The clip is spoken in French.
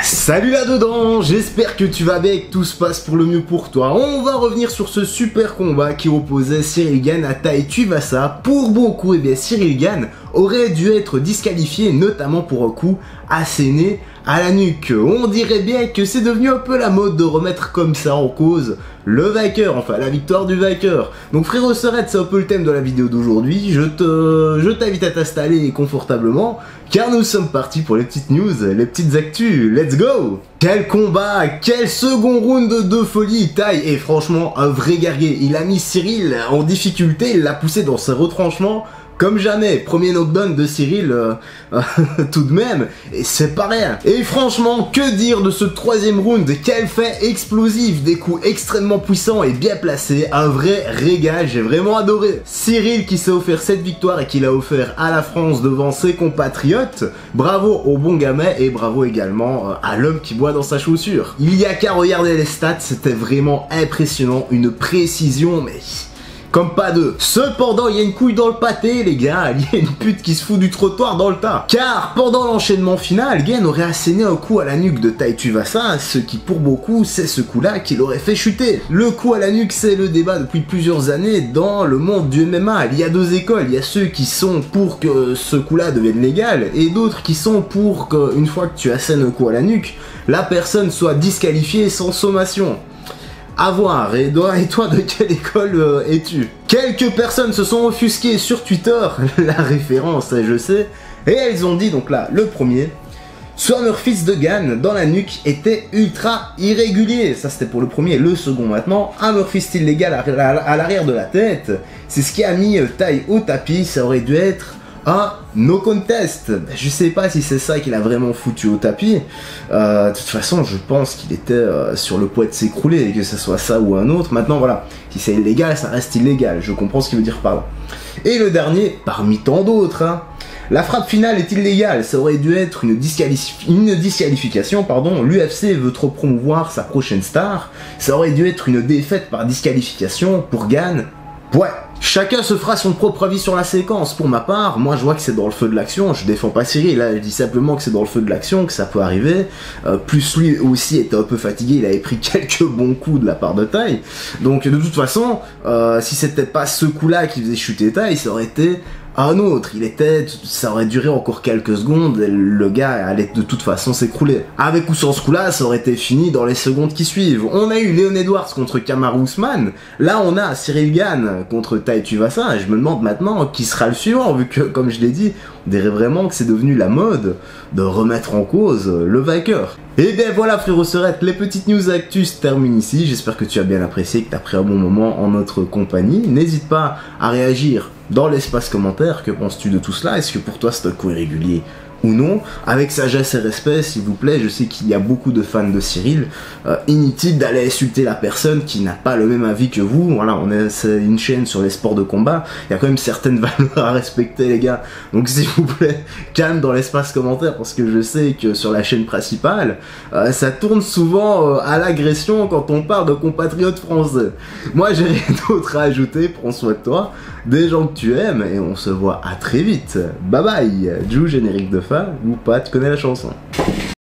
Salut là-dedans, j'espère que tu vas bien et que tout se passe pour le mieux pour toi. On va revenir sur ce super combat qui opposait Ciryl Gane à Tai Tuivasa. Pour beaucoup, Ciryl Gane aurait dû être disqualifié, notamment pour un coup asséné à la nuque. On dirait bien que c'est devenu un peu la mode de remettre comme ça en cause le vainqueur, enfin la victoire du vainqueur. Donc frérot Serette, c'est un peu le thème de la vidéo d'aujourd'hui. Je t'invite à t'installer confortablement, car nous sommes partis pour les petites news, les petites actus. Let's go! Quel combat, quel second round de folie. Tai est franchement un vrai guerrier. Il a mis Ciryl en difficulté, il l'a poussé dans ses retranchements comme jamais. Premier knockdown de Ciryl tout de même, et c'est pas rien. Et franchement, que dire de ce troisième round? Quel fait explosif, des coups extrêmement puissants et bien placés, un vrai régal, j'ai vraiment adoré. Ciryl qui s'est offert cette victoire et qui l'a offert à la France devant ses compatriotes. Bravo au bon gamin et bravo également à l'homme qui boit dans sa chaussure. Il y a qu'à regarder les stats, c'était vraiment impressionnant, une précision mais comme pas deux. Cependant, il y a une couille dans le pâté, les gars. Il y a une pute qui se fout du trottoir dans le tas. Car pendant l'enchaînement final, Gane aurait asséné un coup à la nuque de Tai Tuivasa, ce qui pour beaucoup, c'est ce coup-là qui l'aurait fait chuter. Le coup à la nuque, c'est le débat depuis plusieurs années dans le monde du MMA. Il y a deux écoles. Il y a ceux qui sont pour que ce coup-là devienne légal et d'autres qui sont pour qu'une fois que tu assènes un coup à la nuque, la personne soit disqualifiée sans sommation. À voir, et toi de quelle école es-tu? Quelques personnes se sont offusquées sur Twitter, la référence je sais, et elles ont dit donc là, le premier, Swarmer Fist de Gane dans la nuque était ultra irrégulier, ça c'était pour le premier. Le second maintenant, Hammer Fist illégal à l'arrière de la tête, c'est ce qui a mis Tai au tapis, ça aurait dû être un no contest. Je sais pas si c'est ça qu'il a vraiment foutu au tapis. De toute façon, je pense qu'il était sur le point de s'écrouler, que ce soit ça ou un autre. Maintenant, voilà, si c'est illégal, ça reste illégal. Je comprends ce qu'il veut dire par là. Et le dernier, parmi tant d'autres, hein, la frappe finale est illégale. Ça aurait dû être une disqualification, pardon. L'UFC veut trop promouvoir sa prochaine star. Ça aurait dû être une défaite par disqualification pour Gane. Ouais. Chacun se fera son propre avis sur la séquence. Pour ma part, moi je vois que c'est dans le feu de l'action. Je défends pas Ciryl, là je dis simplement que c'est dans le feu de l'action, que ça peut arriver. Plus lui aussi était un peu fatigué, il avait pris quelques bons coups de la part de Tai. Donc de toute façon, si c'était pas ce coup-là qui faisait chuter Tai, ça aurait été un autre. Ça aurait duré encore quelques secondes et le gars allait de toute façon s'écrouler. Avec ou sans ce coup-là, ça aurait été fini dans les secondes qui suivent. On a eu Leon Edwards contre Kamaru Usman. Là, on a Ciryl Gane contre Tai Tuivasa. Je me demande maintenant qui sera le suivant, vu que, comme je l'ai dit, on dirait vraiment que c'est devenu la mode de remettre en cause le vainqueur. Et bien voilà frérot Serette, les petites news actus se terminent ici. J'espère que tu as bien apprécié, que tu as pris un bon moment en notre compagnie. N'hésite pas à réagir dans l'espace commentaire. Que penses-tu de tout cela? Est-ce que pour toi c'est un coup irrégulier ou non? Avec sagesse et respect s'il vous plaît. Je sais qu'il y a beaucoup de fans de Ciryl. Inutile d'aller insulter la personne qui n'a pas le même avis que vous. Voilà, c'est une chaîne sur les sports de combat. Il y a quand même certaines valeurs à respecter les gars. Donc s'il vous plaît, calme dans l'espace commentaire, parce que je sais que sur la chaîne principale, ça tourne souvent à l'agression quand on parle de compatriotes français. Moi j'ai rien d'autre à ajouter. Prends soin de toi, des gens que tu aimes, et on se voit à très vite. Bye bye. Jou, générique de fin ou pas, tu connais la chanson.